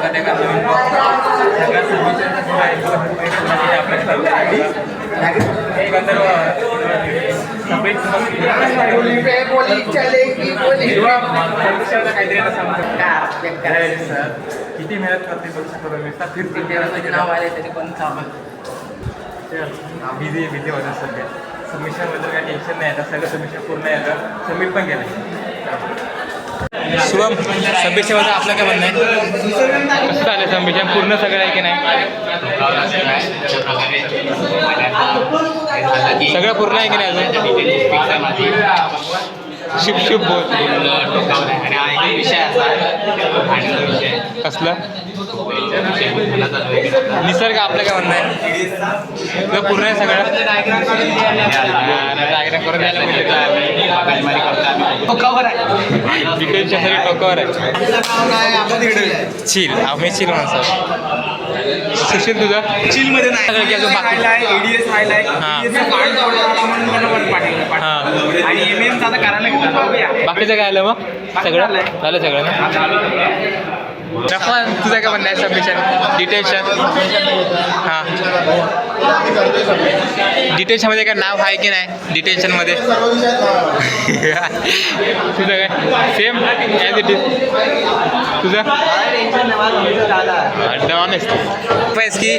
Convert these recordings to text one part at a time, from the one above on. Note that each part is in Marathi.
स्वागत आहे का सगळ्या सर्विसेसचा किती मेहनत करते बघू नाव आले तरी पण बिझी होतं सध्या. सबमिशनबद्दल काही टेन्शन नाही, आता सगळं सबमिशन पूर्ण येतं, सबमिट पण केलं. शुभम, सबमिशनबद्दल आपलं काय म्हणणं आहे? कसं झालं सबमिशन? पूर्ण सगळं आहे की नाही? सगळं पूर्ण आहे की नाही अजून? शुभ शुभ बोल. आणि विषय असा कसला निसर्ग, आपलं काय म्हणणं आहे? पूर्ण आहे सगळं? टोकावर आहे. चिल, आम्ही चिल माणसं. सुशील तुझं चिल मध्ये नाही अजून बाकी. बाकीचं काय आलं मग? सगळं झालं सगळं ना? रफान, तुझं काय म्हणणं आहे? सबमिशन डिटेल्शन. हां, डिटेल्शनमध्ये काय नाव आहे की नाही? डिटेल्शनमध्ये तुझं काय? Same as it is. तुझं ऑनेस्ट पैस की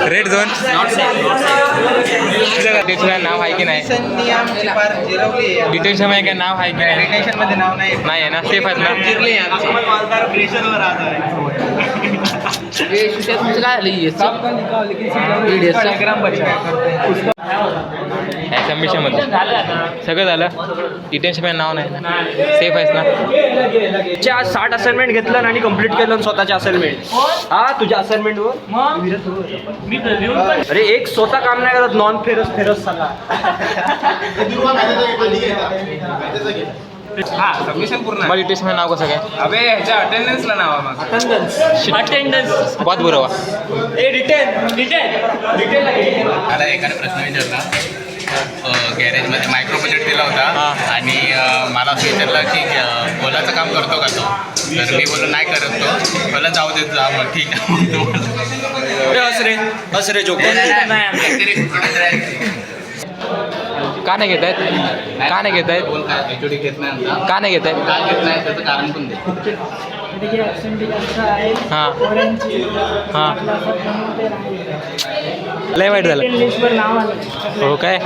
रेड झोन. तुझं काय डिटेल्शन नाव आहे की नाही? डिटेल्शनमध्ये काय नाव आहे की नाही? डिटेल्शनमध्ये नाव नाही आहे ना? सेफ आहेत ना? सबमिशनमध्ये सगळं झालं. डिटेन्शनमध्ये नाव नाही ना? सेफ आहेस ना? आज 60 असाइनमेंट घेतलं आणि कंप्लीट केलं स्वतःच्या असाइनमेंट. हा, तुझ्या असाइनमेंटवर अरे एक स्वतः काम नाही करत, नॉन फेरस सगळा. हा, सबमिशन पूर्ण. मला डिटेल्शन नाव कसं काय? अबे ह्याच्या अटेंडन्सला नाव आहे मग. अटेंडन्स बहुत बुरा हुआ. मला एकाने प्रश्न विचारला, गॅरेजमध्ये मायक्रो बजेट दिला होता आणि मला असं विचारलं की ओलाचं काम करतो का तो? तर मी बोललो नाही करत तो. मला जाऊ देत जा, मग ठीक आहे. हस रे जोक. का नाही घेत आहेत? का नाही घेत आहेत? HOD घेत नाही आमचा. का नाही घेत आहेत? का घेत नाही त्याचं कारण पण दे. हां हां, लय वाईट झालं. हो काय?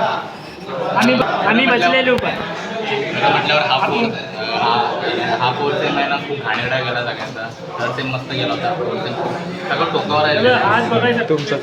आम्ही बसलेलो पण म्हटल्यावर हा फोर्थ सेम आहे ना, खूप घाणेरडा गेला सगळ्यांचा. थर्ड सेम मस्त गेला होता. फोर्थ सेम सगळं टोकावर आहे. तुमचं